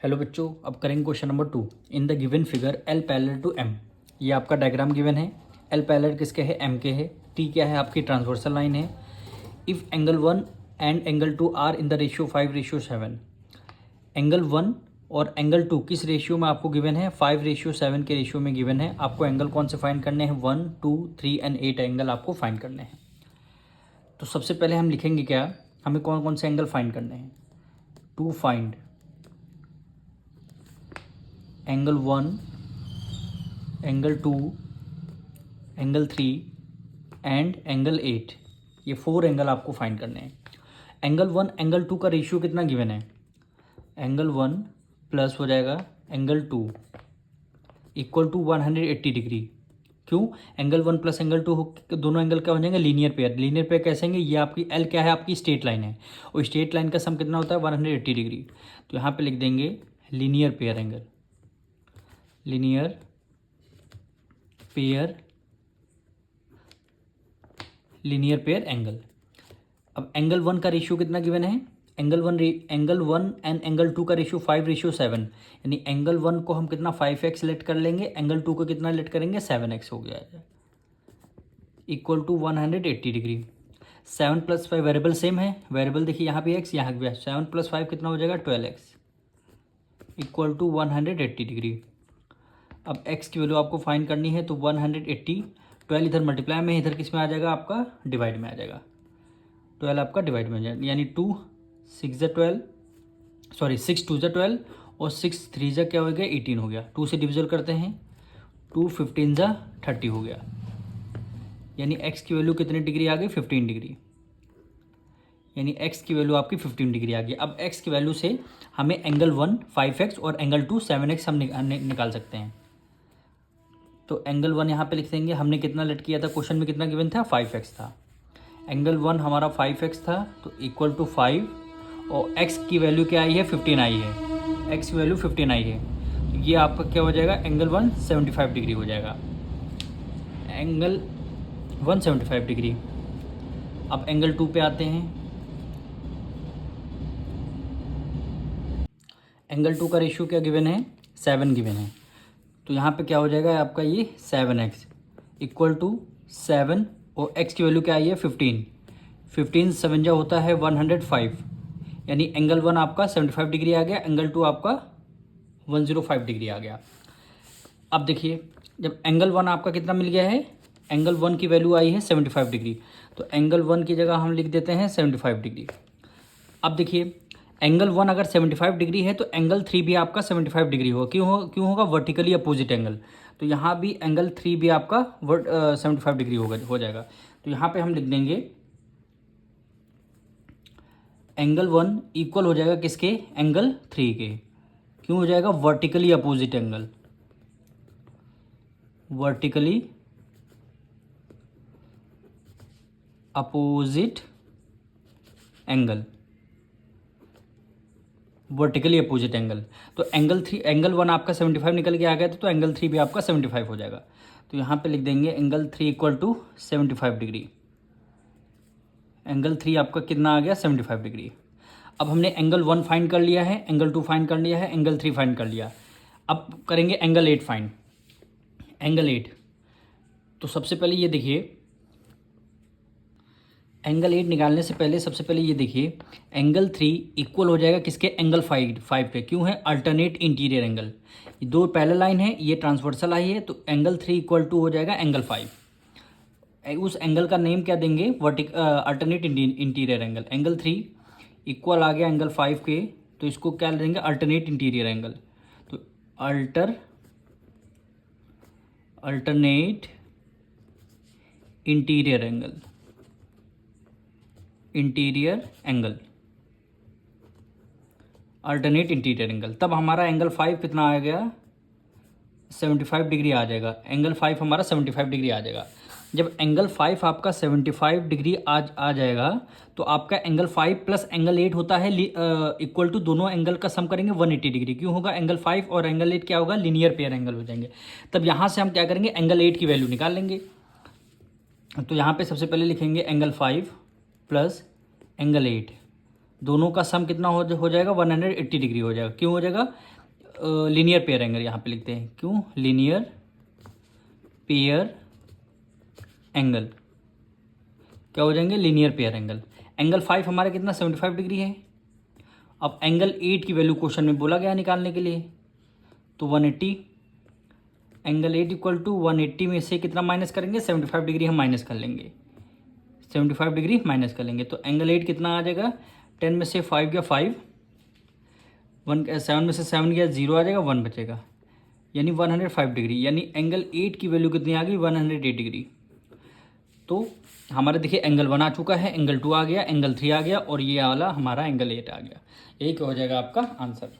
Hello बच्चों, अब करेंगे question number 2। In the given figure L parallel to M. ये आपका डायग्राम गिवन है। एल पैरेलल किसके है? एम के है। टी क्या है? आपकी ट्रांसवर्सल लाइन है। If angle 1 and angle 2 are in the ratio 5:7। Angle 1 और एंगल 2 किस रेशियो में आपको गिवन है? 5:7 के रेशियो में गिवन है। आपको एंगल कौन से फाइंड करने हैं? 1, 2, 3 एंड 8 एंगल आपको फाइंड करने हैं। तो सबसे पहले हम लिखेंगे क्या, हमें कौन कौन से एंगल फाइंड करने हैं। To find angle 1, angle 2, angle 3 and angle 8। ये 4 एंगल आपको फाइंड करने हैं। एंगल 1 एंगल 2 का रेशियो कितना गिवन है? एंगल 1 प्लस हो जाएगा एंगल 2 इक्वल टू 180 डिग्री। क्यों? एंगल 1 प्लस एंगल 2 दोनों एंगल क्या हो जाएंगे? Linear pair. लीनियर पेयर कैसे होंगे? ये आपकी एल क्या है? आपकी स्ट्रेट लाइन है, और स्ट्रेट लाइन का सम कितना होता है? 180 डिग्री। तो यहाँ पे लिख देंगे linear pair angle. Linear pair linear pair angle. अब एंगल 1 का रेशियो कितना गिवन है? एंगल 1 एंड एंगल 2 का रेशियो 5:7। यानी एंगल 1 को हम कितना 5x लेट कर लेंगे, एंगल 2 को कितना लेट करेंगे? 7x हो गया है, equal to 180 degree. 7 plus 5 variable same है। वेरिएबल देखिए यहाँ भी x यहाँ भी है। 7 प्लस 5 कितना हो जाएगा? 12x equal to 180 degree. अब x की वैल्यू आपको फाइंड करनी है, तो 180 12 इधर मल्टीप्लाई में, इधर किस में आ जाएगा? आपका डिवाइड में आ जाएगा। 12 आपका डिवाइड में आ जाएगा, यानी 2 6 12, सॉरी 6 2 12 और 6 3 क्या हो गया? 18 हो गया। 2 से डिविजल करते हैं, 2 15 30 हो गया। यानी x की वैल्यू कितनी डिग्री आ गई? 15 डिग्री। यानी x की वैल्यू आपकी 15 डिग्री आ गई। अब x की वैल्यू से हमें एंगल 1 5x और एंगल 2 7x हम निकाल सकते हैं। तो एंगल 1 यहाँ पे लिख देंगे। हमने कितना लेट किया था? क्वेश्चन में कितना गिवन था? 5x था। एंगल 1 हमारा 5x था, तो इक्वल टू 5, और x की वैल्यू क्या आई है? 15 आई है। x की वैल्यू 15 आई है, तो ये आपका क्या हो जाएगा? एंगल 1 75 डिग्री हो जाएगा। Angle 1 75 degree. अब एंगल 2 पे आते हैं। एंगल 2 का रेशियो क्या गिवन है? 7 गिवन है। तो यहाँ पे क्या हो जाएगा आपका? ये 7x इक्वल टू 7, और x की वैल्यू क्या आई है? 15। 15 7 जा होता है 105। यानी एंगल 1 आपका 75 डिग्री आ गया, एंगल 2 आपका 105 डिग्री आ गया। अब देखिए, जब एंगल 1 आपका कितना मिल गया है? एंगल 1 की वैल्यू आई है 75 डिग्री, तो एंगल 1 की जगह हम लिख देते हैं 75 डिग्री। अब देखिए, एंगल 1 अगर 75 डिग्री है, तो एंगल 3 भी आपका 75 डिग्री होगा। क्यों होगा? Vertically opposite angle. तो यहाँ भी एंगल 3 भी आपका 75 डिग्री हो जाएगा। तो यहाँ पे हम लिख देंगे एंगल 1 इक्वल हो जाएगा किसके? एंगल 3 के। क्यों हो जाएगा? Vertically opposite angle. Vertically opposite angle. Vertically opposite angle. तो एंगल 1 आपका 75 निकल के आ गया था, तो एंगल 3 भी आपका 75 हो जाएगा। तो यहाँ पे लिख देंगे angle 3 equal to 75 degree. Angle 3 आपका कितना आ गया? 75 डिग्री। अब हमने एंगल 1 फाइंड कर लिया है, एंगल 2 फाइंड कर लिया है, एंगल 3 फाइंड कर लिया। अब करेंगे एंगल 8 फाइंड। एंगल 8, तो सबसे पहले ये देखिए, एंगल 8 निकालने से पहले सबसे पहले ये देखिए, एंगल 3 इक्वल हो जाएगा किसके? एंगल 5 पे। क्यों है? Alternate interior angle. दो पैरेलल लाइन है, ये ट्रांसवर्सल आई है, तो एंगल 3 इक्वल टू हो जाएगा एंगल 5। उस एंगल का नेम क्या देंगे? Alternate interior angle. Angle 3 equal आ गया एंगल 5 के, तो इसको क्या देंगे? Alternate interior angle. तो alternate interior angle. Alternate interior angle. तब हमारा एंगल 5 कितना आ गया? 75 डिग्री आ जाएगा। एंगल 5 हमारा 75 डिग्री आ जाएगा। जब एंगल 5 आपका 75 डिग्री आ जाएगा, तो आपका एंगल 5 प्लस एंगल 8 होता है इक्वल टू, दोनों एंगल का सम करेंगे 180 डिग्री। क्यों होगा? एंगल 5 और एंगल 8 क्या होगा? लीनियर पेयर एंगल हो जाएंगे। तब यहाँ से हम क्या करेंगे? एंगल 8 की वैल्यू निकाल लेंगे। तो यहाँ पे सबसे पहले लिखेंगे एंगल 5 प्लस एंगल 8 दोनों का सम कितना हो जाएगा 180 डिग्री हो जाएगा। क्यों हो जाएगा? लीनियर पेयर एंगल यहाँ पे लिखते हैं। क्यों? लीनियर पेयर एंगल क्या हो जाएंगे? Linear pair angle. एंगल 5 हमारा कितना 75 डिग्री है। अब एंगल 8 की वैल्यू क्वेश्चन में बोला गया निकालने के लिए, तो 180। एंगल 8 इक्वल टू 180 में से कितना माइनस करेंगे? 75 डिग्री हम माइनस कर लेंगे, 75 डिग्री माइनस कर लेंगे। तो एंगल 8 कितना आ जाएगा? 10 में से 5 गया 5, 7 में से 7 गया 0 आ जाएगा, 1 बचेगा, यानी 105 डिग्री। यानी एंगल 8 की वैल्यू कितनी आ गई? 108 डिग्री। तो हमारे देखिए एंगल 1 आ चुका है, एंगल 2 आ गया, एंगल 3 आ गया और ये वाला हमारा एंगल 8 आ गया। यही क्या हो जाएगा आपका आंसर।